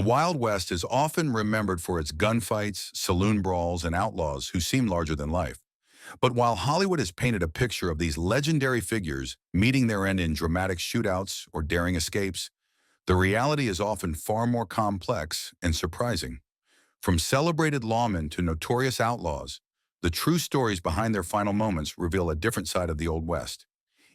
The Wild West is often remembered for its gunfights, saloon brawls, and outlaws who seem larger than life. But while Hollywood has painted a picture of these legendary figures meeting their end in dramatic shootouts or daring escapes, the reality is often far more complex and surprising. From celebrated lawmen to notorious outlaws, the true stories behind their final moments reveal a different side of the Old West.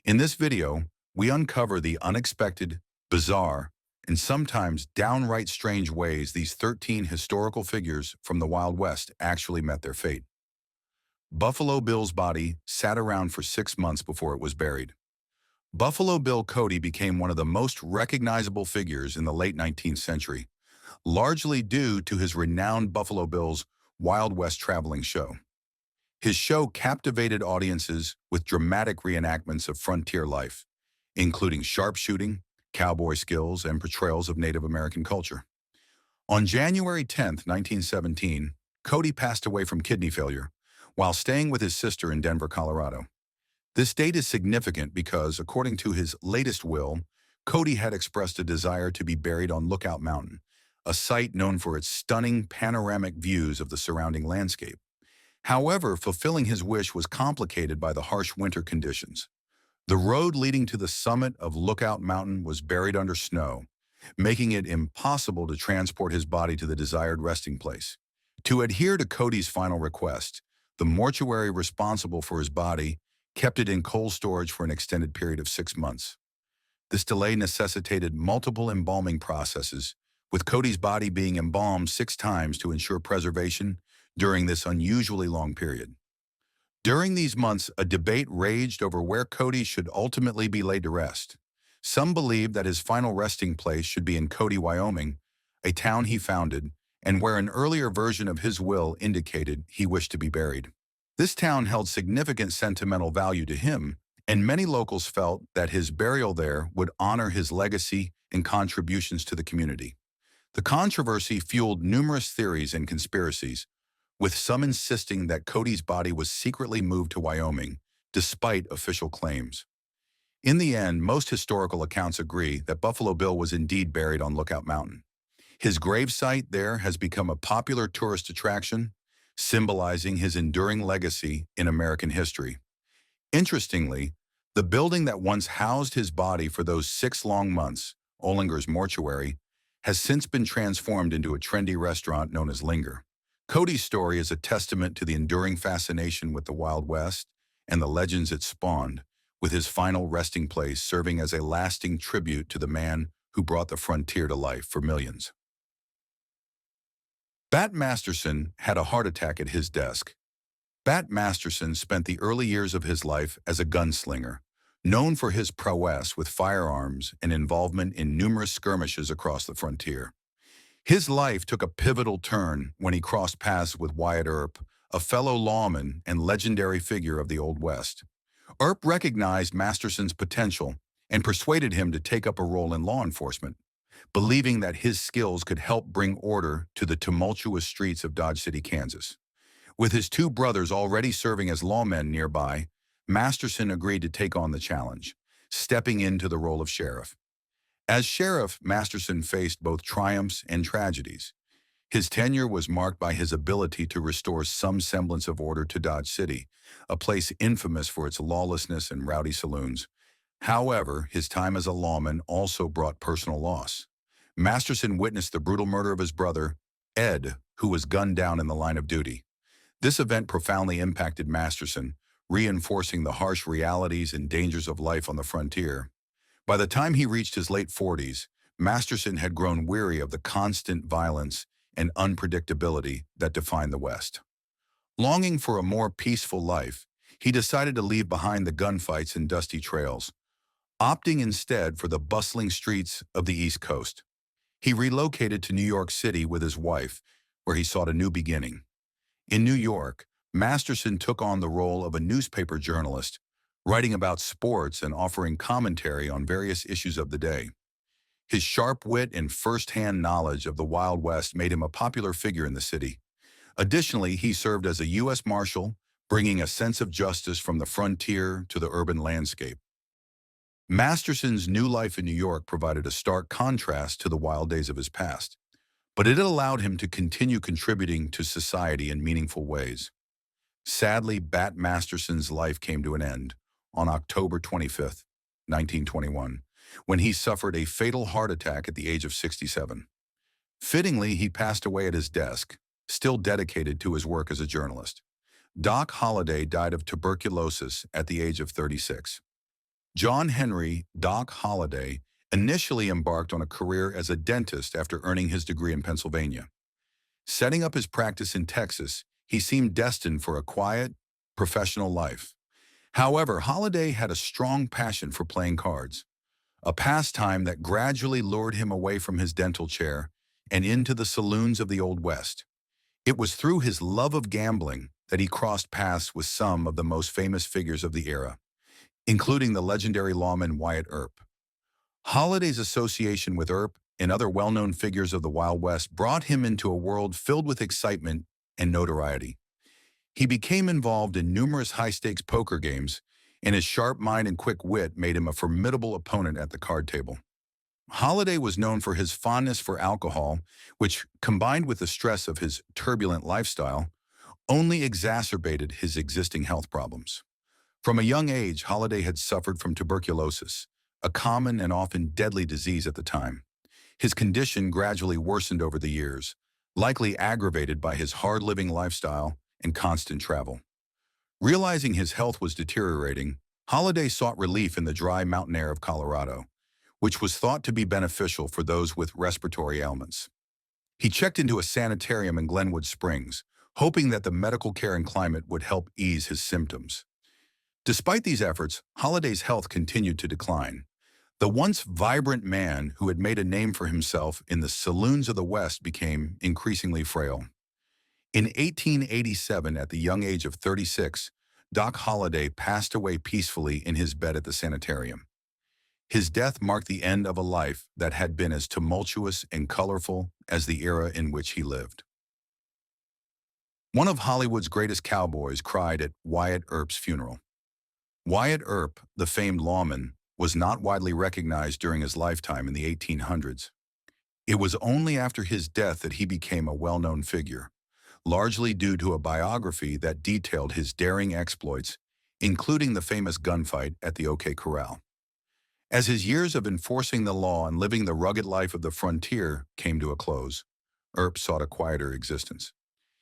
In this video, we uncover the unexpected, bizarre, and sometimes downright strange ways these 13 historical figures from the Wild West actually met their fate. Buffalo Bill's body sat around for 6 months before it was buried. Buffalo Bill Cody became one of the most recognizable figures in the late 19th century, largely due to his renowned Buffalo Bill's Wild West traveling show. His show captivated audiences with dramatic reenactments of frontier life, including sharpshooting, cowboy skills, and portrayals of Native American culture. On January 10, 1917, Cody passed away from kidney failure while staying with his sister in Denver, Colorado. This date is significant because, according to his latest will, Cody had expressed a desire to be buried on Lookout Mountain, a site known for its stunning panoramic views of the surrounding landscape. However, fulfilling his wish was complicated by the harsh winter conditions. The road leading to the summit of Lookout Mountain was buried under snow, making it impossible to transport his body to the desired resting place. To adhere to Cody's final request, the mortuary responsible for his body kept it in cold storage for an extended period of 6 months. This delay necessitated multiple embalming processes, with Cody's body being embalmed 6 times to ensure preservation during this unusually long period. During these months, a debate raged over where Cody should ultimately be laid to rest. Some believed that his final resting place should be in Cody, Wyoming, a town he founded, and where an earlier version of his will indicated he wished to be buried. This town held significant sentimental value to him, and many locals felt that his burial there would honor his legacy and contributions to the community. The controversy fueled numerous theories and conspiracies, with some insisting that Cody's body was secretly moved to Wyoming, despite official claims. In the end, most historical accounts agree that Buffalo Bill was indeed buried on Lookout Mountain. His gravesite there has become a popular tourist attraction, symbolizing his enduring legacy in American history. Interestingly, the building that once housed his body for those 6 long months, Ollinger's Mortuary, has since been transformed into a trendy restaurant known as Linger. Cody's story is a testament to the enduring fascination with the Wild West and the legends it spawned, with his final resting place serving as a lasting tribute to the man who brought the frontier to life for millions. Bat Masterson had a heart attack at his desk. Bat Masterson spent the early years of his life as a gunslinger, known for his prowess with firearms and involvement in numerous skirmishes across the frontier. His life took a pivotal turn when he crossed paths with Wyatt Earp, a fellow lawman and legendary figure of the Old West. Earp recognized Masterson's potential and persuaded him to take up a role in law enforcement, believing that his skills could help bring order to the tumultuous streets of Dodge City, Kansas. With his 2 brothers already serving as lawmen nearby, Masterson agreed to take on the challenge, stepping into the role of sheriff. As sheriff, Masterson faced both triumphs and tragedies. His tenure was marked by his ability to restore some semblance of order to Dodge City, a place infamous for its lawlessness and rowdy saloons. However, his time as a lawman also brought personal loss. Masterson witnessed the brutal murder of his brother, Ed, who was gunned down in the line of duty. This event profoundly impacted Masterson, reinforcing the harsh realities and dangers of life on the frontier. By the time he reached his late 40s, Masterson had grown weary of the constant violence and unpredictability that defined the West. Longing for a more peaceful life, he decided to leave behind the gunfights and dusty trails, opting instead for the bustling streets of the East Coast. He relocated to New York City with his wife, where he sought a new beginning. In New York, Masterson took on the role of a newspaper journalist, writing about sports and offering commentary on various issues of the day. His sharp wit and first-hand knowledge of the Wild West made him a popular figure in the city. Additionally, he served as a U.S. Marshal, bringing a sense of justice from the frontier to the urban landscape. Masterson's new life in New York provided a stark contrast to the wild days of his past. but it allowed him to continue contributing to society in meaningful ways. Sadly, Bat Masterson's life came to an end on October 25th, 1921, when he suffered a fatal heart attack at the age of 67. Fittingly, he passed away at his desk, still dedicated to his work as a journalist. Doc Holliday died of tuberculosis at the age of 36. John Henry Doc Holliday initially embarked on a career as a dentist after earning his degree in Pennsylvania. Setting up his practice in Texas, he seemed destined for a quiet, professional life. However, Holliday had a strong passion for playing cards, a pastime that gradually lured him away from his dental chair and into the saloons of the Old West. It was through his love of gambling that he crossed paths with some of the most famous figures of the era, including the legendary lawman Wyatt Earp. Holliday's association with Earp and other well-known figures of the Wild West brought him into a world filled with excitement and notoriety. He became involved in numerous high-stakes poker games, and his sharp mind and quick wit made him a formidable opponent at the card table. Holliday was known for his fondness for alcohol, which, combined with the stress of his turbulent lifestyle, only exacerbated his existing health problems. From a young age, Holliday had suffered from tuberculosis, a common and often deadly disease at the time. His condition gradually worsened over the years, likely aggravated by his hard-living lifestyle and constant travel. Realizing his health was deteriorating, Holliday sought relief in the dry mountain air of Colorado, which was thought to be beneficial for those with respiratory ailments. He checked into a sanitarium in Glenwood Springs, hoping that the medical care and climate would help ease his symptoms. Despite these efforts, Holliday's health continued to decline. The once vibrant man who had made a name for himself in the saloons of the West became increasingly frail. In 1887, at the young age of 36, Doc Holliday passed away peacefully in his bed at the sanitarium. His death marked the end of a life that had been as tumultuous and colorful as the era in which he lived. One of Hollywood's greatest cowboys cried at Wyatt Earp's funeral. Wyatt Earp, the famed lawman, was not widely recognized during his lifetime in the 1800s. It was only after his death that he became a well-known figure, largely due to a biography that detailed his daring exploits, including the famous gunfight at the OK Corral. As his years of enforcing the law and living the rugged life of the frontier came to a close, Earp sought a quieter existence.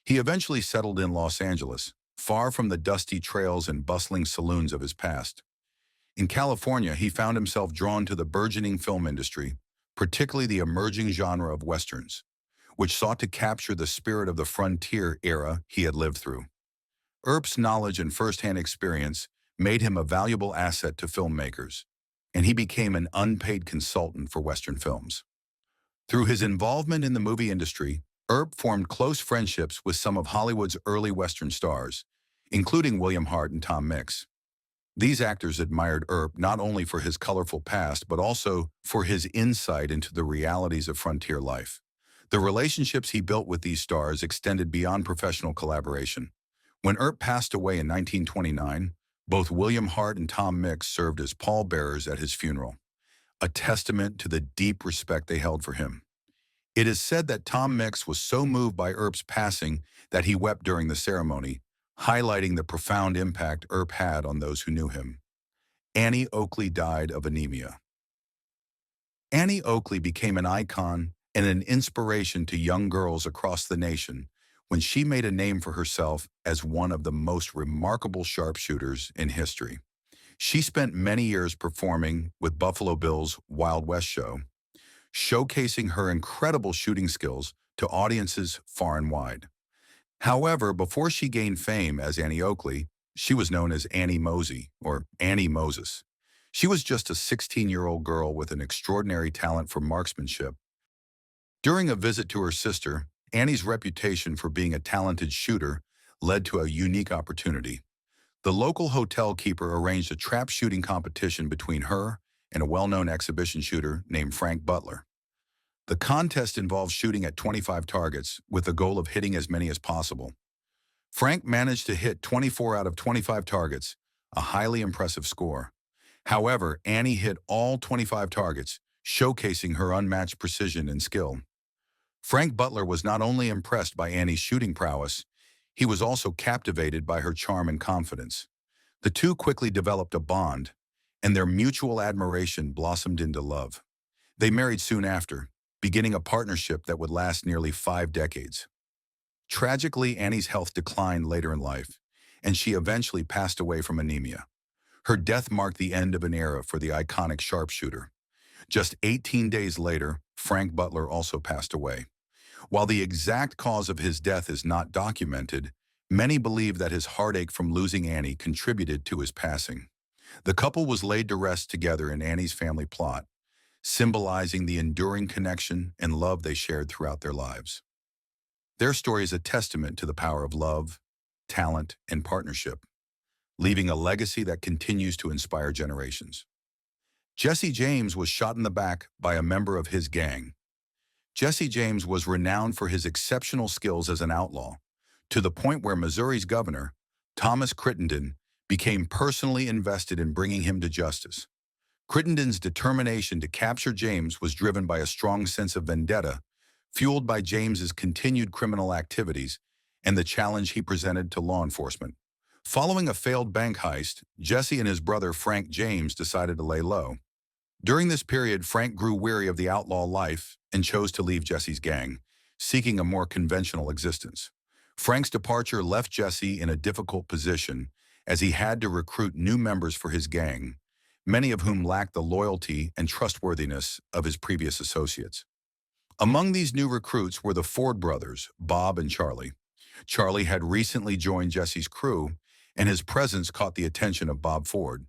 He eventually settled in Los Angeles, far from the dusty trails and bustling saloons of his past. In California, he found himself drawn to the burgeoning film industry, particularly the emerging genre of westerns, which sought to capture the spirit of the frontier era he had lived through. Earp's knowledge and first-hand experience made him a valuable asset to filmmakers, and he became an unpaid consultant for Western films. Through his involvement in the movie industry, Earp formed close friendships with some of Hollywood's early Western stars, including William Hart and Tom Mix. These actors admired Earp not only for his colorful past, but also for his insight into the realities of frontier life. The relationships he built with these stars extended beyond professional collaboration. When Earp passed away in 1929, both William Hart and Tom Mix served as pallbearers at his funeral, a testament to the deep respect they held for him. It is said that Tom Mix was so moved by Earp's passing that he wept during the ceremony, highlighting the profound impact Earp had on those who knew him. Annie Oakley died of anemia. Annie Oakley became an icon and an inspiration to young girls across the nation when she made a name for herself as one of the most remarkable sharpshooters in history. She spent many years performing with Buffalo Bill's Wild West show, showcasing her incredible shooting skills to audiences far and wide. However, before she gained fame as Annie Oakley, she was known as Annie Mosey, or Annie Moses. She was just a 16-year-old girl with an extraordinary talent for marksmanship. During a visit to her sister, Annie's reputation for being a talented shooter led to a unique opportunity. The local hotel keeper arranged a trap shooting competition between her and a well-known exhibition shooter named Frank Butler. The contest involved shooting at 25 targets with the goal of hitting as many as possible. Frank managed to hit 24 out of 25 targets, a highly impressive score. However, Annie hit all 25 targets, showcasing her unmatched precision and skill. Frank Butler was not only impressed by Annie's shooting prowess, he was also captivated by her charm and confidence. The two quickly developed a bond, and their mutual admiration blossomed into love. They married soon after, beginning a partnership that would last nearly 5 decades. Tragically, Annie's health declined later in life, and she eventually passed away from anemia. Her death marked the end of an era for the iconic sharpshooter. Just 18 days later, Frank Butler also passed away. While the exact cause of his death is not documented, many believe that his heartache from losing Annie contributed to his passing. The couple was laid to rest together in Annie's family plot, symbolizing the enduring connection and love they shared throughout their lives. Their story is a testament to the power of love, talent, and partnership, leaving a legacy that continues to inspire generations. Jesse James was shot in the back by a member of his gang. Jesse James was renowned for his exceptional skills as an outlaw, to the point where Missouri's governor, Thomas Crittenden, became personally invested in bringing him to justice. Crittenden's determination to capture James was driven by a strong sense of vendetta, fueled by James's continued criminal activities and the challenge he presented to law enforcement. Following a failed bank heist, Jesse and his brother Frank James decided to lay low. During this period, Frank grew weary of the outlaw life and chose to leave Jesse's gang, seeking a more conventional existence. Frank's departure left Jesse in a difficult position as he had to recruit new members for his gang, many of whom lacked the loyalty and trustworthiness of his previous associates. Among these new recruits were the Ford brothers, Bob and Charlie. Charlie had recently joined Jesse's crew, and his presence caught the attention of Bob Ford.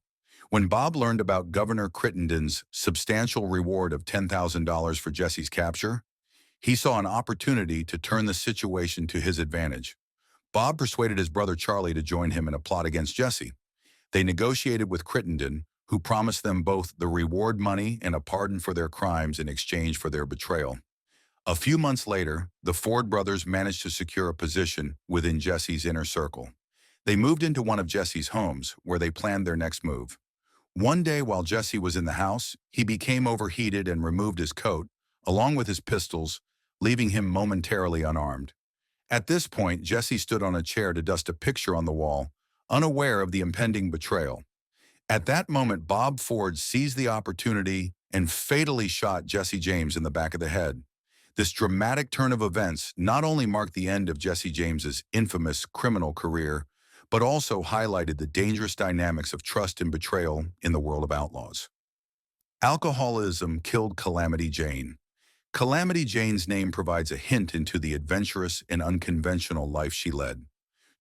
When Bob learned about Governor Crittenden's substantial reward of $10,000 for Jesse's capture, he saw an opportunity to turn the situation to his advantage. Bob persuaded his brother Charlie to join him in a plot against Jesse. They negotiated with Crittenden, who promised them both the reward money and a pardon for their crimes in exchange for their betrayal. A few months later, the Ford brothers managed to secure a position within Jesse's inner circle. They moved into one of Jesse's homes, where they planned their next move. One day while Jesse was in the house, he became overheated and removed his coat, along with his pistols, leaving him momentarily unarmed. At this point, Jesse stood on a chair to dust a picture on the wall, unaware of the impending betrayal. At that moment, Bob Ford seized the opportunity and fatally shot Jesse James in the back of the head. This dramatic turn of events not only marked the end of Jesse James's infamous criminal career, but also highlighted the dangerous dynamics of trust and betrayal in the world of outlaws. Alcoholism killed Calamity Jane. Calamity Jane's name provides a hint into the adventurous and unconventional life she led.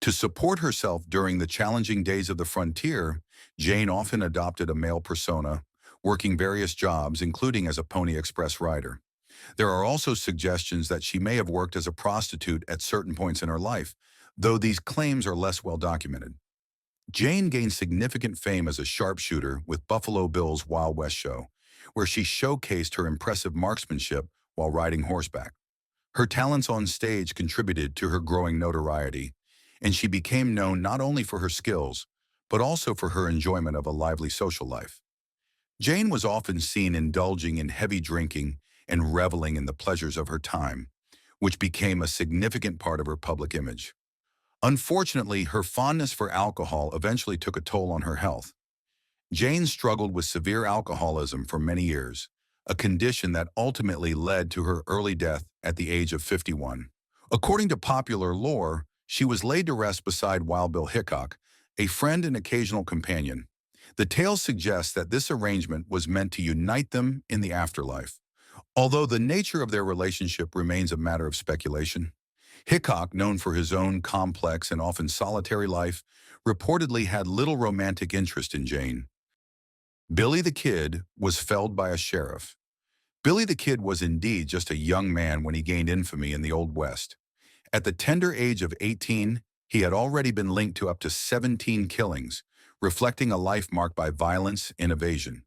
To support herself during the challenging days of the frontier, Jane often adopted a male persona, working various jobs, including as a Pony Express rider. There are also suggestions that she may have worked as a prostitute at certain points in her life, though these claims are less well documented. Jane gained significant fame as a sharpshooter with Buffalo Bill's Wild West show, where she showcased her impressive marksmanship while riding horseback. Her talents on stage contributed to her growing notoriety, and she became known not only for her skills, but also for her enjoyment of a lively social life. Jane was often seen indulging in heavy drinking and reveling in the pleasures of her time, which became a significant part of her public image. Unfortunately, her fondness for alcohol eventually took a toll on her health. Jane struggled with severe alcoholism for many years, a condition that ultimately led to her early death at the age of 51. According to popular lore, she was laid to rest beside Wild Bill Hickok, a friend and occasional companion. The tale suggests that this arrangement was meant to unite them in the afterlife, although the nature of their relationship remains a matter of speculation. Hickok, known for his own complex and often solitary life, reportedly had little romantic interest in Jane. Billy the Kid was felled by a sheriff. Billy the Kid was indeed just a young man when he gained infamy in the Old West. At the tender age of 18, he had already been linked to up to 17 killings, reflecting a life marked by violence and evasion.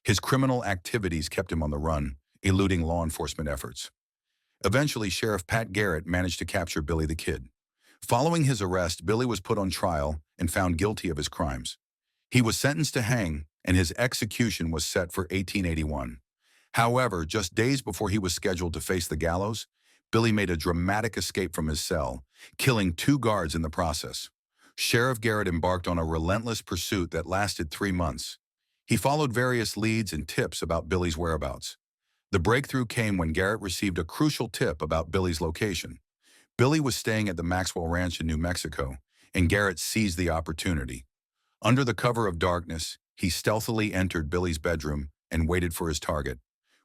His criminal activities kept him on the run, eluding law enforcement efforts. Eventually, Sheriff Pat Garrett managed to capture Billy the Kid. Following his arrest, Billy was put on trial and found guilty of his crimes. He was sentenced to hang, and his execution was set for 1881. However, just days before he was scheduled to face the gallows, Billy made a dramatic escape from his cell, killing 2 guards in the process. Sheriff Garrett embarked on a relentless pursuit that lasted 3 months. He followed various leads and tips about Billy's whereabouts. The breakthrough came when Garrett received a crucial tip about Billy's location. Billy was staying at the Maxwell Ranch in New Mexico, and Garrett seized the opportunity. Under the cover of darkness, he stealthily entered Billy's bedroom and waited for his target.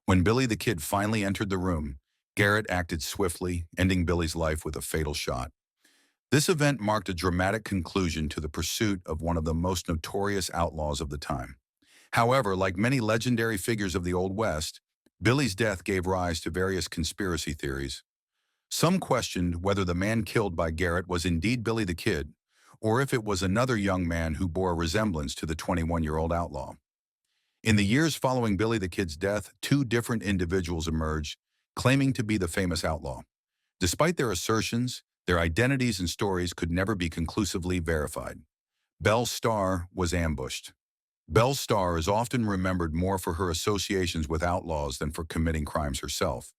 When Billy the Kid finally entered the room, Garrett acted swiftly, ending Billy's life with a fatal shot. This event marked a dramatic conclusion to the pursuit of one of the most notorious outlaws of the time. However, like many legendary figures of the Old West, Billy's death gave rise to various conspiracy theories. Some questioned whether the man killed by Garrett was indeed Billy the Kid, or if it was another young man who bore a resemblance to the 21-year-old outlaw. In the years following Billy the Kid's death, 2 different individuals emerged, claiming to be the famous outlaw. Despite their assertions, their identities and stories could never be conclusively verified. Belle Starr was ambushed. Belle Starr is often remembered more for her associations with outlaws than for committing crimes herself.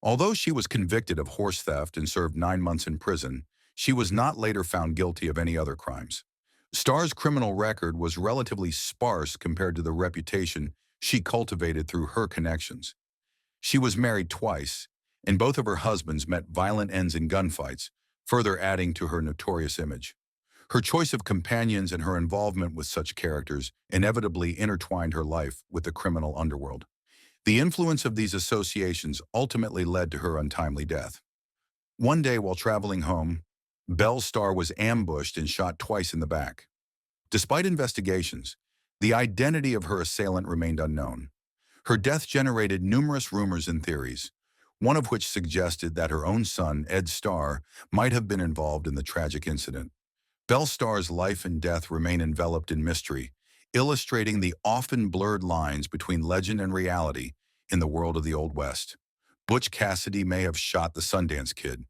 Although she was convicted of horse theft and served 9 months in prison, she was not later found guilty of any other crimes. Starr's criminal record was relatively sparse compared to the reputation she cultivated through her connections. She was married twice, and both of her husbands met violent ends in gunfights, further adding to her notorious image. Her choice of companions and her involvement with such characters inevitably intertwined her life with the criminal underworld. The influence of these associations ultimately led to her untimely death. One day while traveling home, Belle Starr was ambushed and shot twice in the back. Despite investigations, the identity of her assailant remained unknown. Her death generated numerous rumors and theories, one of which suggested that her own son, Ed Starr, might have been involved in the tragic incident. Belle Starr's life and death remain enveloped in mystery, illustrating the often blurred lines between legend and reality in the world of the Old West. Butch Cassidy may have shot the Sundance Kid.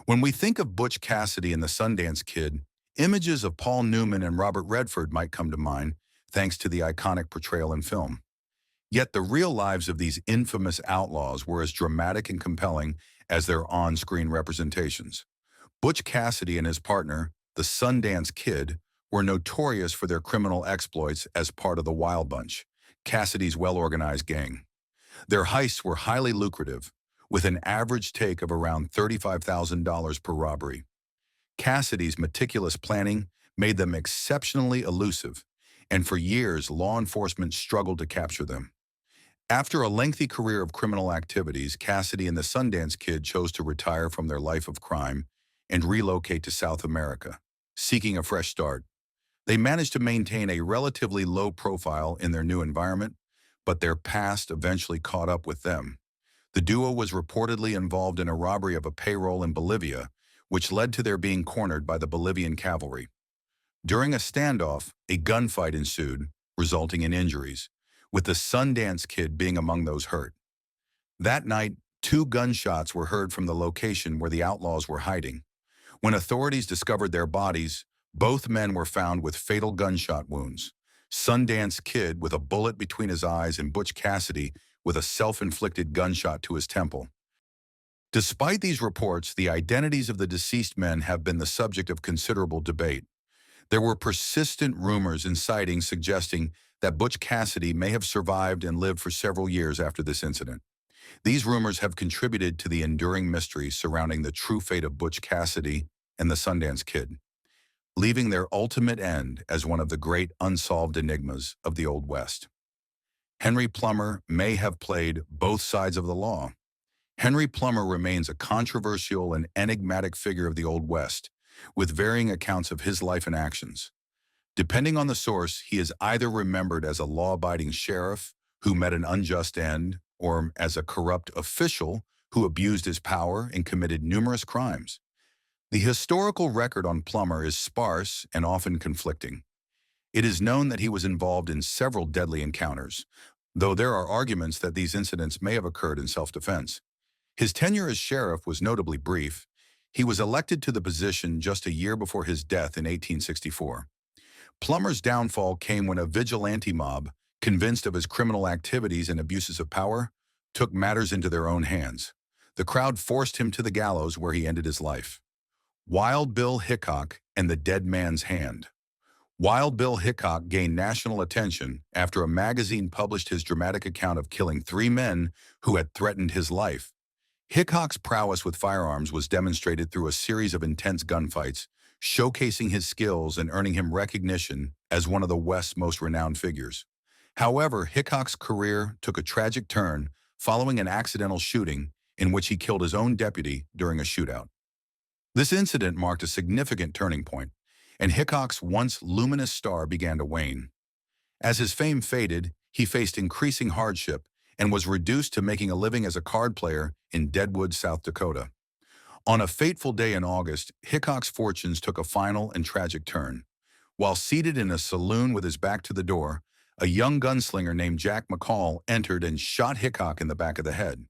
When we think of Butch Cassidy and the Sundance Kid, images of Paul Newman and Robert Redford might come to mind, thanks to the iconic portrayal in film. Yet the real lives of these infamous outlaws were as dramatic and compelling as their on-screen representations. Butch Cassidy and his partner, the Sundance Kid, were notorious for their criminal exploits as part of the Wild Bunch, Cassidy's well-organized gang. Their heists were highly lucrative, with an average take of around $35,000 per robbery. Cassidy's meticulous planning made them exceptionally elusive, and for years law enforcement struggled to capture them. After a lengthy career of criminal activities, Cassidy and the Sundance Kid chose to retire from their life of crime and relocate to South America, seeking a fresh start. They managed to maintain a relatively low profile in their new environment, but their past eventually caught up with them. The duo was reportedly involved in a robbery of a payroll in Bolivia, which led to their being cornered by the Bolivian cavalry. During a standoff, a gunfight ensued, resulting in injuries, with the Sundance Kid being among those hurt. That night, 2 gunshots were heard from the location where the outlaws were hiding. When authorities discovered their bodies, both men were found with fatal gunshot wounds. Sundance Kid with a bullet between his eyes and Butch Cassidy with a self-inflicted gunshot to his temple. Despite these reports, the identities of the deceased men have been the subject of considerable debate. There were persistent rumors and sightings suggesting that Butch Cassidy may have survived and lived for several years after this incident. These rumors have contributed to the enduring mystery surrounding the true fate of Butch Cassidy and the Sundance Kid, leaving their ultimate end as one of the great unsolved enigmas of the Old West. Henry Plummer may have played both sides of the law. Henry Plummer remains a controversial and enigmatic figure of the Old West, with varying accounts of his life and actions. Depending on the source, he is either remembered as a law-abiding sheriff who met an unjust end, or as a corrupt official who abused his power and committed numerous crimes. The historical record on Plummer is sparse and often conflicting. It is known that he was involved in several deadly encounters, though there are arguments that these incidents may have occurred in self-defense. His tenure as sheriff was notably brief. He was elected to the position just a year before his death in 1864. Plummer's downfall came when a vigilante mob, convinced of his criminal activities and abuses of power, took matters into their own hands. The crowd forced him to the gallows where he ended his life. Wild Bill Hickok and the Dead Man's Hand. Wild Bill Hickok gained national attention after a magazine published his dramatic account of killing 3 men who had threatened his life. Hickok's prowess with firearms was demonstrated through a series of intense gunfights, showcasing his skills and earning him recognition as one of the West's most renowned figures. However, Hickok's career took a tragic turn following an accidental shooting in which he killed his own deputy during a shootout. This incident marked a significant turning point, and Hickok's once luminous star began to wane. As his fame faded, he faced increasing hardship and was reduced to making a living as a card player in Deadwood, South Dakota. On a fateful day in August, Hickok's fortunes took a final and tragic turn. While seated in a saloon with his back to the door, a young gunslinger named Jack McCall entered and shot Hickok in the back of the head.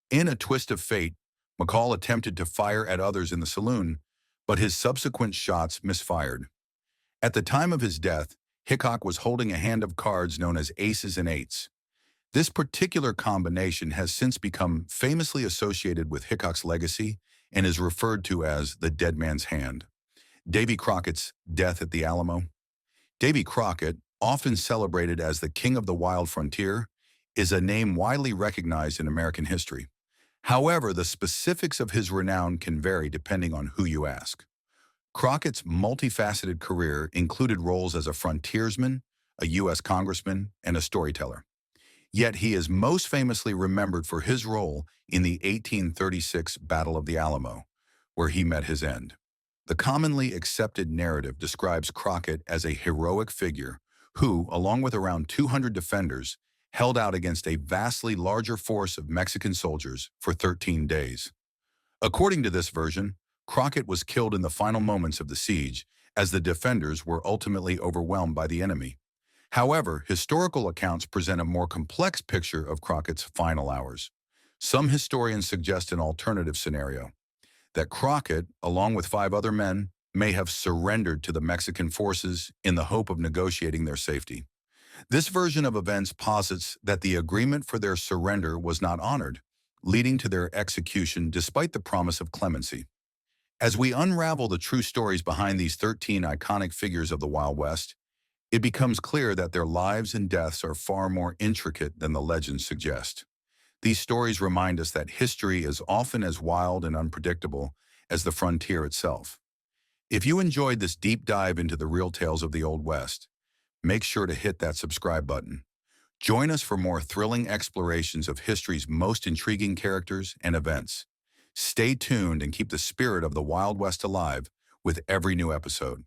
In a twist of fate, McCall attempted to fire at others in the saloon, but his subsequent shots misfired. At the time of his death, Hickok was holding a hand of cards known as aces and eights. This particular combination has since become famously associated with Hickok's legacy and is referred to as the Dead Man's Hand. Davy Crockett's death at the Alamo. Davy Crockett, often celebrated as the king of the wild frontier, is a name widely recognized in American history. However, the specifics of his renown can vary depending on who you ask. Crockett's multifaceted career included roles as a frontiersman, a U.S. congressman, and a storyteller. Yet he is most famously remembered for his role in the 1836 Battle of the Alamo, where he met his end. The commonly accepted narrative describes Crockett as a heroic figure who, along with around 200 defenders, held out against a vastly larger force of Mexican soldiers for 13 days. According to this version, Crockett was killed in the final moments of the siege, as the defenders were ultimately overwhelmed by the enemy. However, historical accounts present a more complex picture of Crockett's final hours. Some historians suggest an alternative scenario, that Crockett, along with 5 other men, may have surrendered to the Mexican forces in the hope of negotiating their safety. This version of events posits that the agreement for their surrender was not honored, leading to their execution despite the promise of clemency. As we unravel the true stories behind these 13 iconic figures of the Wild West, it becomes clear that their lives and deaths are far more intricate than the legends suggest. These stories remind us that history is often as wild and unpredictable as the frontier itself. If you enjoyed this deep dive into the real tales of the Old West, make sure to hit that subscribe button. Join us for more thrilling explorations of history's most intriguing characters and events. Stay tuned and keep the spirit of the Wild West alive with every new episode.